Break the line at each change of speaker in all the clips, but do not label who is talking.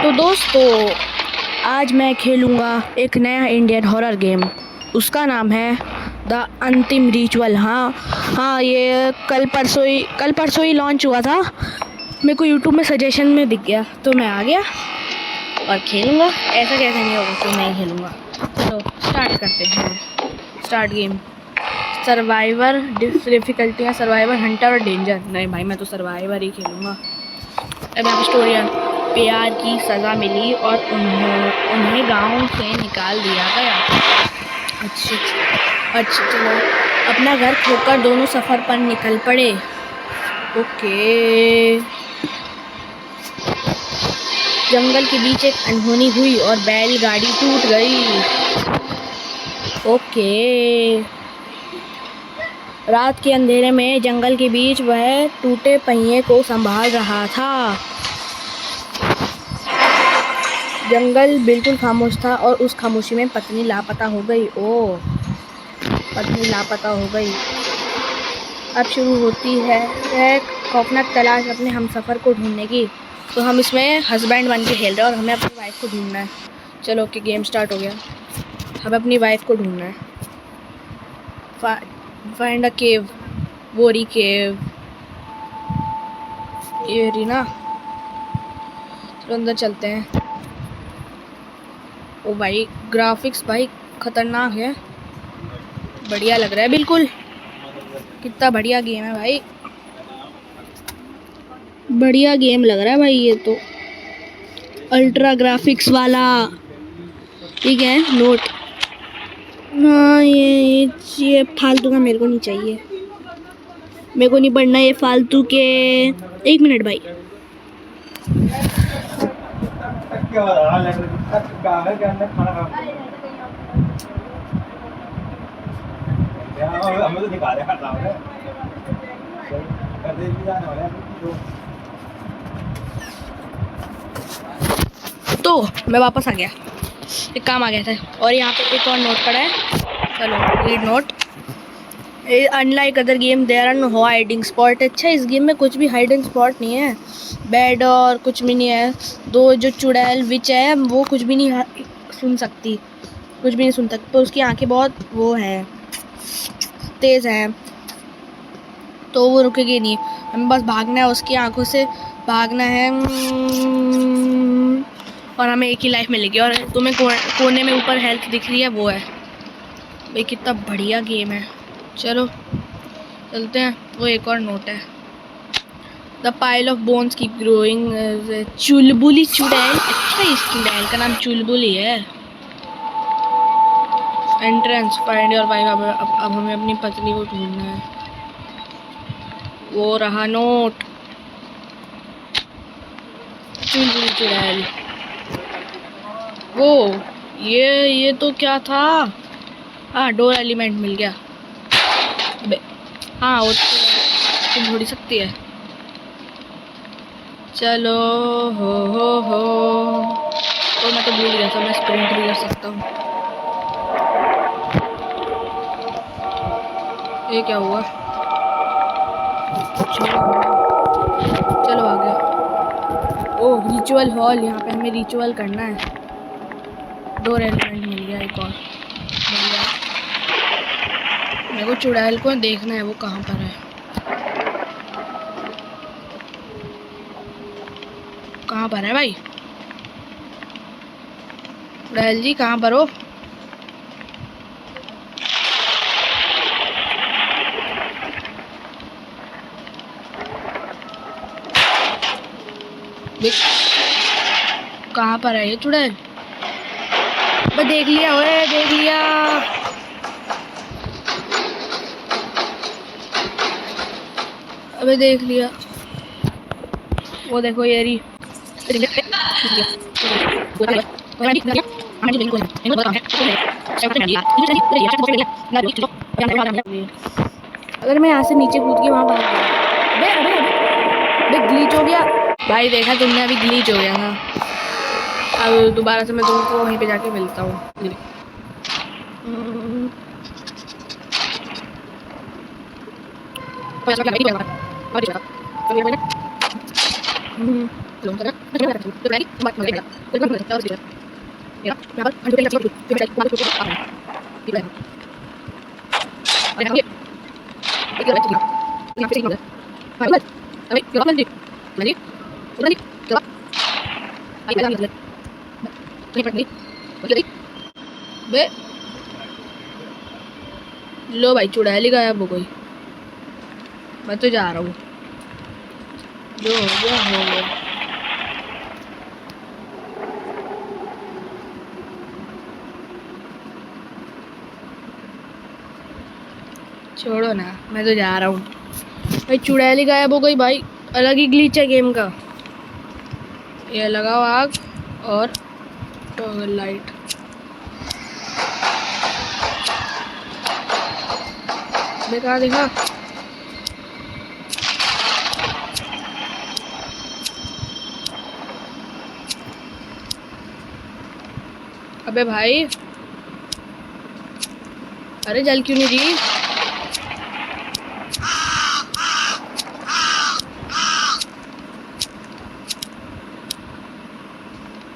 तो दोस्तों, आज मैं खेलूँगा एक नया इंडियन हॉरर गेम। उसका नाम है द अंतिम रिचुअल। हाँ, ये कल परसों ही लॉन्च हुआ था। मेरे को यूट्यूब में सजेशन में दिख गया तो मैं आ गया और खेलूँगा। ऐसा कैसे नहीं होगा कि मैं ही खेलूँगा। तो स्टार्ट करते हैं। Start game. सर्वाइवर डिफ़िकल्टी है सर्वाइवर, हंटर और डेंजर। नहीं भाई, मैं तो सर्वाइवर ही खेलूँगा। अब यहाँ पर स्टोरी है। प्यार की सज़ा मिली और उन्हें गांव से निकाल दिया गया। अच्छा चलो, अपना घर खोकर दोनों सफ़र पर निकल पड़े। ओके। जंगल के बीच एक अनहोनी हुई और बैलगाड़ी टूट गई। ओके। रात के अंधेरे में जंगल के बीच वह टूटे पहिए को संभाल रहा था। जंगल बिल्कुल खामोश था और उस खामोशी में पत्नी लापता हो गई। ओह, पत्नी लापता हो गई। अब शुरू होती है खौफनाक तलाश अपने हमसफ़र को ढूंढने की। तो हम इसमें हस्बैंड बन के खेल रहे हैं और हमें अपनी वाइफ को ढूंढना है। चलो ओके, गेम स्टार्ट हो गया। हमें अपनी वाइफ को ढूंढना है। फाइंड अ केव, वोरी केव, ये रही ना। चलो अंदर चलते हैं। ओ भाई, ग्राफिक्स भाई खतरनाक है, बढ़िया लग रहा है बिल्कुल। कितना बढ़िया गेम है भाई, बढ़िया गेम लग रहा है भाई। ये तो अल्ट्रा ग्राफिक्स वाला। ठीक है, नोट। हाँ, ये फालतू का मेरे को नहीं चाहिए। मेरे को नहीं पढ़ना ये फालतू के। एक मिनट भाई। तो मैं वापस आ गया, एक काम आ गया था। और यहाँ पे एक और नोट पड़ा है। चलो read note. Unlike other game there are no hiding spot. अच्छा, इस गेम में कुछ भी हाइडिंग स्पॉट नहीं है, बेड और कुछ भी नहीं है। दो जो चुड़ैल विच है वो कुछ भी नहीं सुन सकती, कुछ भी नहीं सुन सकती। तो उसकी आंखें बहुत वो हैं, तेज़ हैं, तो वो रुकेगी नहीं। हमें बस भागना है, उसकी आंखों से भागना है। और हमें एक ही लाइफ मिलेगी। और तुम्हें कोने में ऊपर हेल्थ दिख रही है, वो है भाई। कितना बढ़िया गेम है। चलो चलते हैं। वो एक और नोट है। The pile of bones keep growing. चुलबुली चुड़ैल। अच्छा, इस चुड़ैल का नाम चुलबुली है। Entrance, find your wife. अब हमें अपनी पत्नी को ढूंढना है। वो रहा नोट। चुलबुली चुड़ैल। वो ये तो क्या था। हाँ, डोर एलिमेंट मिल गया। अबे हाँ, वो तुम ढूंढ सकती है। चलो हो। तो मैं तो भूल गया था, मैं स्प्रिंट भी कर सकता हूँ। ये क्या हुआ। चलो आ गया। ओह, रिचुअल हॉल। यहाँ पे हमें रिचुअल करना है। डोर एलिमेंट मिल गया एक और। मेरे को चुड़ैल को देखना है, वो कहाँ पर है। कहाँ पर है भाई चुड़ैल जी, कहाँ पर हो। कहाँ पर है ये चुड़ैल। मैं देख लिया, ओए देख लिया। अबे देख लिया, वो देखो ये रही। अगर मैं यहाँ से नीचे कूद के वहाँ भाग गया। अबे ग्लीच हो गया भाई। देखा तुमने, अभी ग्लीच हो गया था। अब दोबारा से मैं तुमको वहीं पे जाके मिलता हूँ। बे लो भाई, चुड़ैल गायब हो गई। मैं तो जा रहा हूँ, जो हो गया हो गया। छोड़ो ना, मैं तो जा रहा हूँ भाई। चुड़ैल ही गायब हो गई भाई, अलग ही ग्लिच है गेम का। ये लगाओ आग और टॉगल लाइट। देखा देखा, अबे भाई, अरे जल क्यों नहीं रही?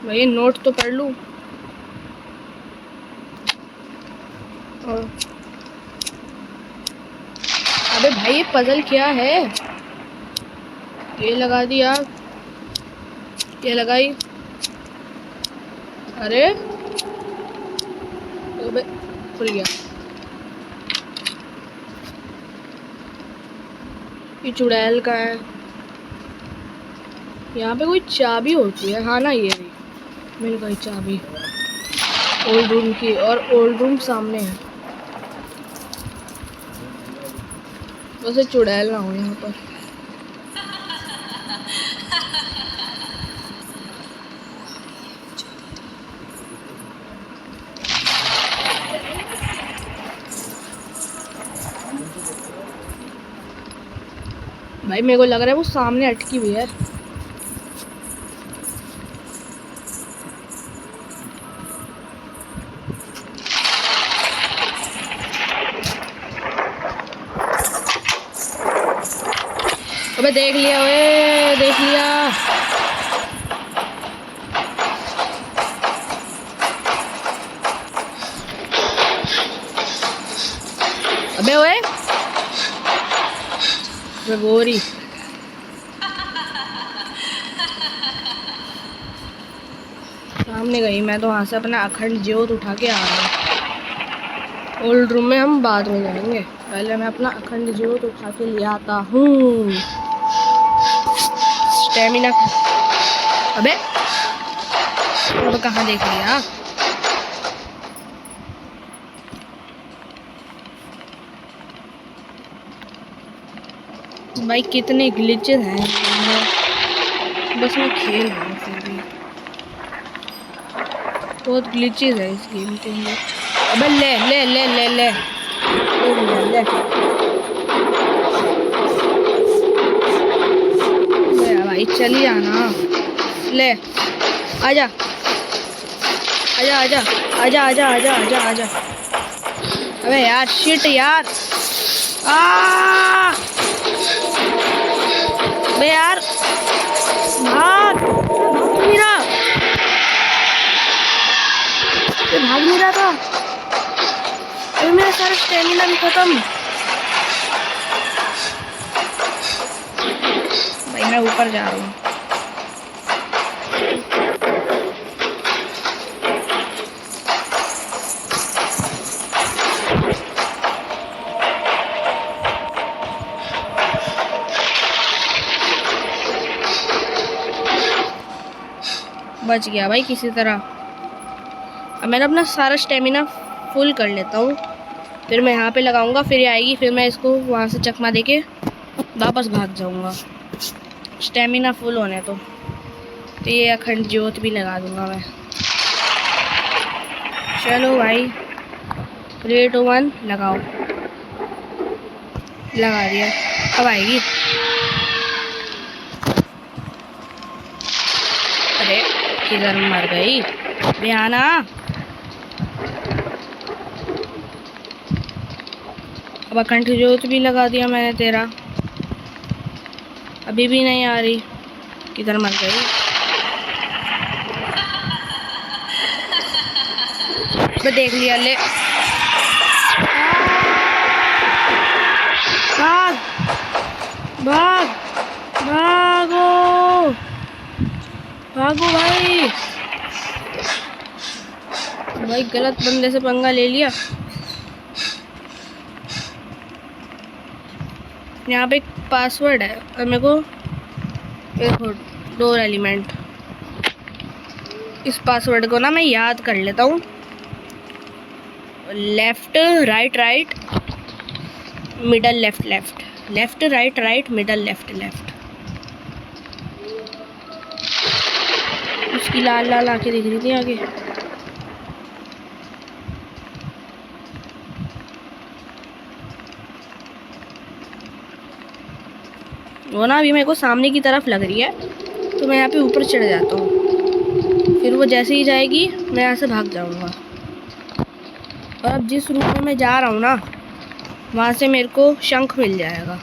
भाई नोट तो पढ़ लूं। अबे भाई ये पजल क्या है? ये लगा दिया, ये लगाई। अरे अबे खुल गया। ये चुड़ैल का है। यहाँ पे कोई चाबी होती है, हाँ ना, ये भी मिल गई चाबी ओल्ड रूम की, और ओल्ड रूम सामने है। वैसे चुड़ैल ना हो यहाँ पर। भाई मेरे को लग रहा है वो सामने अटकी हुई है। अबे देख लिया, ओए देख लिया। अबे ओए गोरी, सामने गई। मैं तो वहां से अपना अखंड ज्योत उठा के आ रहा हूँ। ओल्ड रूम में हम बाद में जाएंगे, पहले मैं अपना अखंड ज्योत उठा के ले आता हूँ। स्टेमिना। अबे अब कहाँ देख लिया? भाई कितने ग्लिचेस हैं, बस मैं खेल रहा हूँ फिर भी बहुत ग्लिचेस है इस गेम के अंदर। अबे ले ले ले ले ले ले भाई, चली जाना। ले आजा आजा आजा आजा आजा आजा आजा आजा। अबे यार शिट यार, अबे यार भाग, भाग नहीं रहा था। अभी मेरा सारा स्टेमिना भी खत्म। भाई मैं ऊपर जा रहा हूँ। बच गया भाई किसी तरह। अब मैंने अपना सारा स्टेमिना फुल कर लेता हूँ, फिर मैं यहाँ पे लगाऊंगा, फिर ये आएगी, फिर मैं इसको वहाँ से चकमा देके वापस भाग जाऊँगा स्टेमिना फुल होने। तो ये अखंड ज्योत भी लगा दूँगा मैं। चलो भाई 3 2 1 लगाओ। लगा दिया, अब आएगी। अरे किधर मर गई बिहाना? अब अखंड ज्योत भी लगा दिया मैंने तेरा, अभी भी नहीं आ रही। किधर मर गई? मैं देख लिया। ले भाग भाग भागो भागो भाई। भाई गलत बंदे से पंगा ले लिया। यहाँ पे एक पासवर्ड है और मेरे को देखो डोर एलिमेंट। इस पासवर्ड को ना मैं याद कर लेता हूँ। Left right right middle left left, left right right middle left left. उसकी लाल लाल आंखें दिख रही थी आगे। वो ना अभी मेरे को सामने की तरफ लग रही है, तो मैं यहाँ पे ऊपर चढ़ जाता हूँ। फिर वो जैसे ही जाएगी मैं यहाँ से भाग जाऊँगा। और अब जिस रूट में मैं जा रहा हूँ ना, वहाँ से मेरे को शंख मिल जाएगा।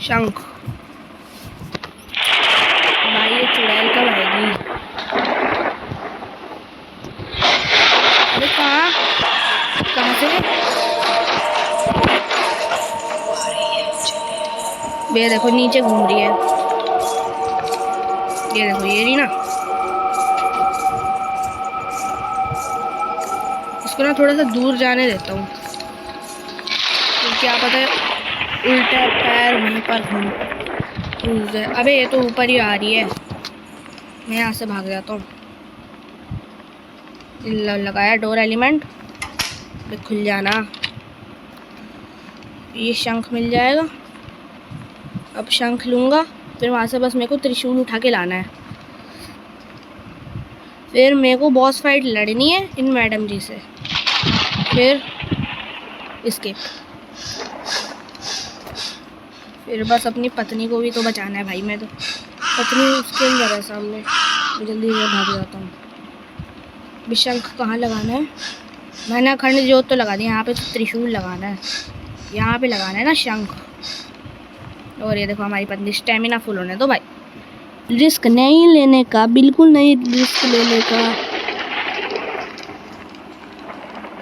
शंख। भाई ये चुड़ैल कब आएगी? अरे कहाँ से? ये देखो नीचे घूम रही है। ये देखो ये रही ना। इसको ना थोड़ा सा दूर जाने देता हूँ, तो क्या पता है उल्टा पैर वहीं पर घूम जाए। अबे ये तो ऊपर ही आ रही है। मैं यहाँ से भाग जाता हूँ। लगाया डोर एलिमेंट, खुल जाना। ये शंख मिल जाएगा। अब शंख लूँगा, फिर वहाँ से बस मेरे को त्रिशूल उठा के लाना है। फिर मेरे को बॉस फाइट लड़नी है इन मैडम जी से। फिर एस्केप। फिर बस अपनी पत्नी को भी तो बचाना है भाई। मैं तो पत्नी उसके अंदर है सामने। जल्दी से भाग जाता हूँ। शंख कहाँ लगाना है? मैंने अखंड ज्योत तो लगा दी। यहाँ पे तो त्रिशूल लगाना है। यहाँ पे लगाना है ना शंख। और ये देखो हमारी पत्नी। स्टेमिना फुल होने दो भाई। रिस्क नहीं लेने का, बिल्कुल नहीं रिस्क लेने का।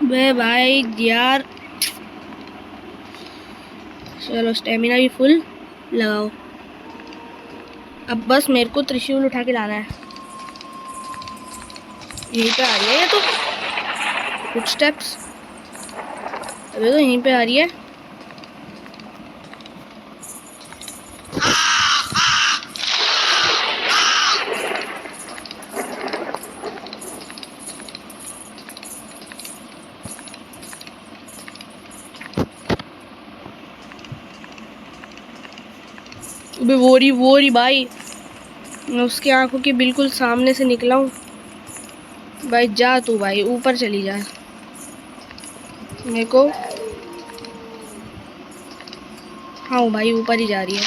बे भाई यार, चलो स्टेमिना भी फुल लगाओ। अब बस मेरे को त्रिशूल उठा के लाना है। यहीं पे आ रही है ये तो कुछ स्टेप्स। अबे तो यहीं पे आ रही है। अबे वो रही भाई। मैं उसकी आंखों के बिल्कुल सामने से निकला हूँ। भाई जा तू भाई, ऊपर चली जा। मेरे को हाँ भाई ऊपर ही जा रही है।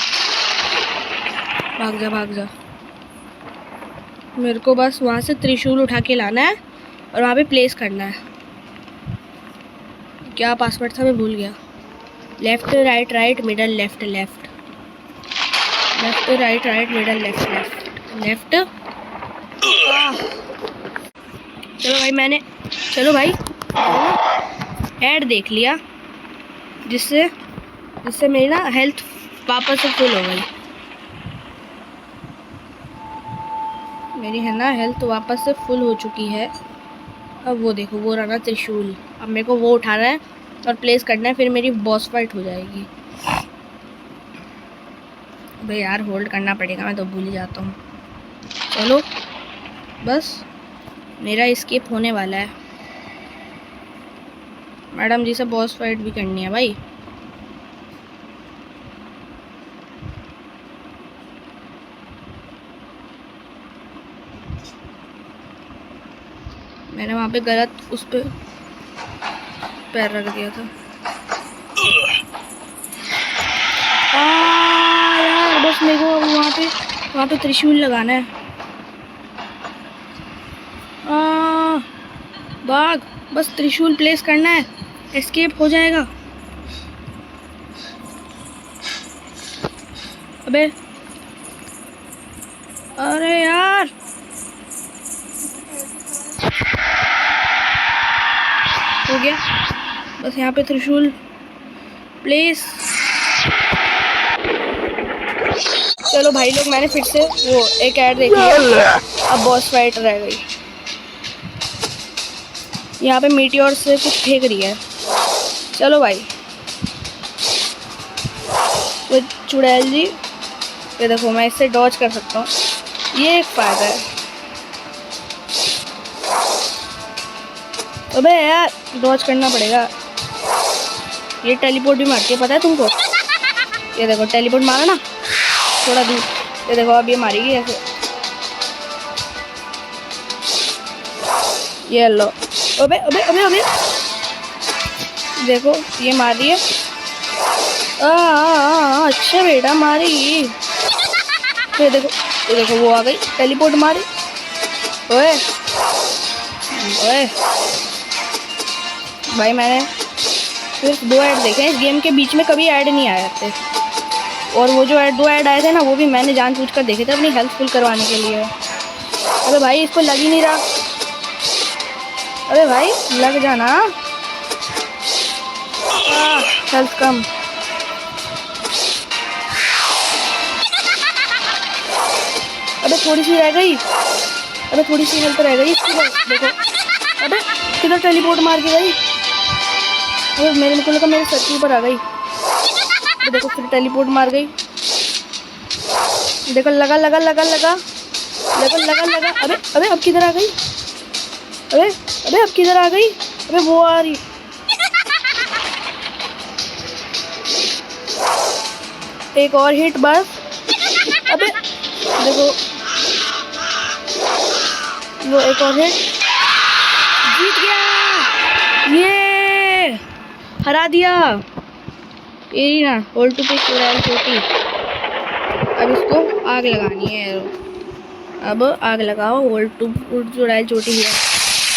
भाग जा भाग जा। मेरे को बस वहाँ से त्रिशूल उठा के लाना है और वहाँ पे प्लेस करना है। क्या पासवर्ड था मैं भूल गया। Left right right middle left left, left right right middle left left left. चलो भाई ऐड देख लिया, जिससे मेरी ना हेल्थ वापस से फुल हो गई। मेरी है ना हेल्थ वापस से फुल हो चुकी है। अब वो देखो वो रहा त्रिशूल। अब मेरे को वो उठाना है और प्लेस करना है, फिर मेरी बॉस फाइट हो जाएगी। भाई यार होल्ड करना पड़ेगा, मैं तो भूल ही जाता हूँ। चलो बस मेरा एस्केप होने वाला है। मैडम जी से बॉस फाइट भी करनी है भाई। मैंने वहाँ पे गलत उस पे पैर रख दिया था। यार बस मेरे को वहाँ पे त्रिशूल लगाना है। भाग, बस त्रिशूल प्लेस करना है, एस्केप हो जाएगा। अबे अरे यार गया। बस यहाँ पे त्रिशूल प्लीज। चलो भाई लोग, मैंने फिर से वो एक ऐड देख लिया। अब बॉस फाइट रह गई। यहाँ पे मीटियोर से कुछ फेंक रही है। चलो भाई, वो चुड़ैल जी, ये देखो मैं इससे डॉज कर सकता हूँ, ये एक फायदा है। अबे यार, डॉज करना पड़ेगा। ये टेलीपोर्ट भी मारती है, पता है तुमको? ये देखो टेलीपोर्ट मारा ना थोड़ा दूर, ये देखो अब ये मारेगी ऐसे। ये लो। अबे अबे अबे अबे, देखो ये मार रही है। अच्छा बेटा मारी। ये देखो वो आ गई, टेलीपोर्ट मारी। ओए ओए भाई, मैंने सिर्फ 2 ऐड देखे हैं इस गेम के, बीच में कभी ऐड नहीं आए थे। और वो जो 2 ऐड आए थे ना, वो भी मैंने जानबूझकर देखे थे अपनी हेल्थ फुल करवाने के लिए। अबे भाई, इसको लग ही नहीं रहा। अबे भाई लग जाना। हेल्थ कम। अबे थोड़ी सी रह गई, अबे थोड़ी सी हेल्थ रह गई इसकी बस। देखो अबे किधर टेलीपोर्ट मार के गई। अबे मेरे को लगा मेरे सर के ऊपर आ गई। अबे देखो फिर टेलीपोर्ट मार गई। देखो लगा लगा लगा लगा लगा लगा लगा। अबे अबे अब किधर आ गई। अबे अबे अब किधर आ गई। अबे वो आ रही। एक और हिट बस। अबे देखो वो एक और हिट। जीत गया, ये हरा दिया। यही ना, होल्ड टू पिक चुड़ैल चोटी। अब इसको आग लगानी है। अब आग लगाओ, होल्ड टू चुड़ैल चोटी है।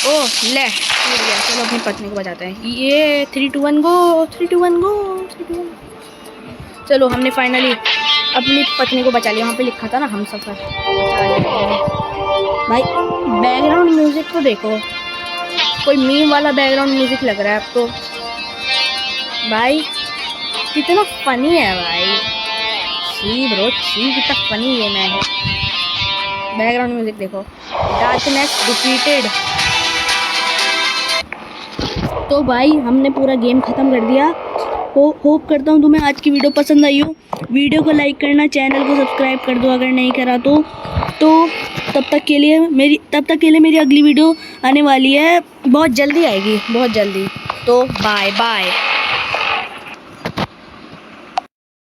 ओह ले टूट गया। चलो अपनी पत्नी को बचाते हैं। ये 3 2 1 गो, 3 2 1 गो, 3 2 1। चलो हमने फाइनली अपनी पत्नी को बचा लिया। वहाँ पे लिखा था ना हम सफर। भाई बैकग्राउंड म्यूजिक तो देखो, कोई मीम वाला बैकग्राउंड म्यूजिक लग रहा है अब तो। भाई कितना फनी है भाई। छी ब्रो छी, कितना फनी गेम है। बैकग्राउंड म्यूजिक देखो। Darkness defeated. तो भाई हमने पूरा गेम ख़त्म कर दिया। होप करता हूँ तुम्हें आज की वीडियो पसंद आई हो। वीडियो को लाइक करना, चैनल को सब्सक्राइब कर दो अगर नहीं करा तो तब तक के लिए मेरी अगली वीडियो आने वाली है, बहुत जल्दी आएगी, बहुत जल्दी। तो बाय बाय।